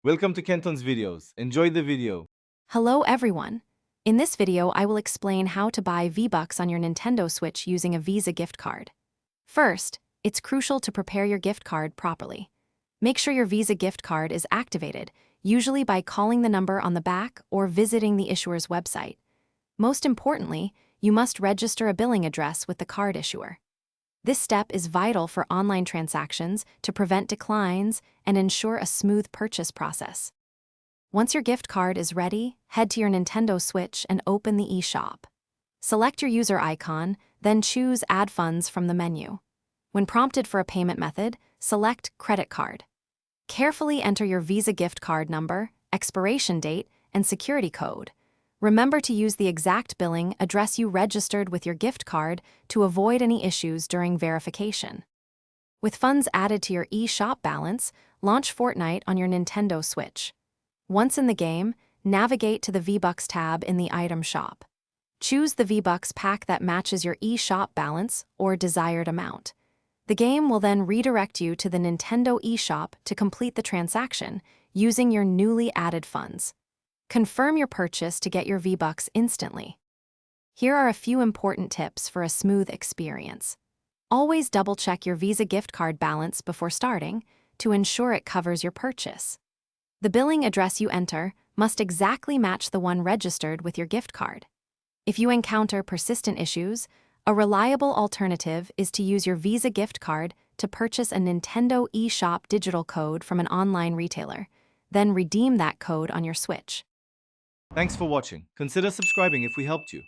Welcome to Kenton's videos. Enjoy the video. Hello everyone! In this video, I will explain how to buy V-Bucks on your Nintendo Switch using a Visa gift card. First, it's crucial to prepare your gift card properly. Make sure your Visa gift card is activated, usually by calling the number on the back or visiting the issuer's website. Most importantly, you must register a billing address with the card issuer. This step is vital for online transactions to prevent declines and ensure a smooth purchase process. Once your gift card is ready, head to your Nintendo Switch and open the eShop. Select your user icon, then choose Add Funds from the menu. When prompted for a payment method, select Credit Card. Carefully enter your Visa gift card number, expiration date, and security code. Remember to use the exact billing address you registered with your gift card to avoid any issues during verification. With funds added to your eShop balance, launch Fortnite on your Nintendo Switch. Once in the game, navigate to the V-Bucks tab in the item shop. Choose the V-Bucks pack that matches your eShop balance or desired amount. The game will then redirect you to the Nintendo eShop to complete the transaction using your newly added funds. Confirm your purchase to get your V-Bucks instantly. Here are a few important tips for a smooth experience. Always double-check your Visa gift card balance before starting to ensure it covers your purchase. The billing address you enter must exactly match the one registered with your gift card. If you encounter persistent issues, a reliable alternative is to use your Visa gift card to purchase a Nintendo eShop digital code from an online retailer, then redeem that code on your Switch. Thanks for watching. Consider subscribing if we helped you.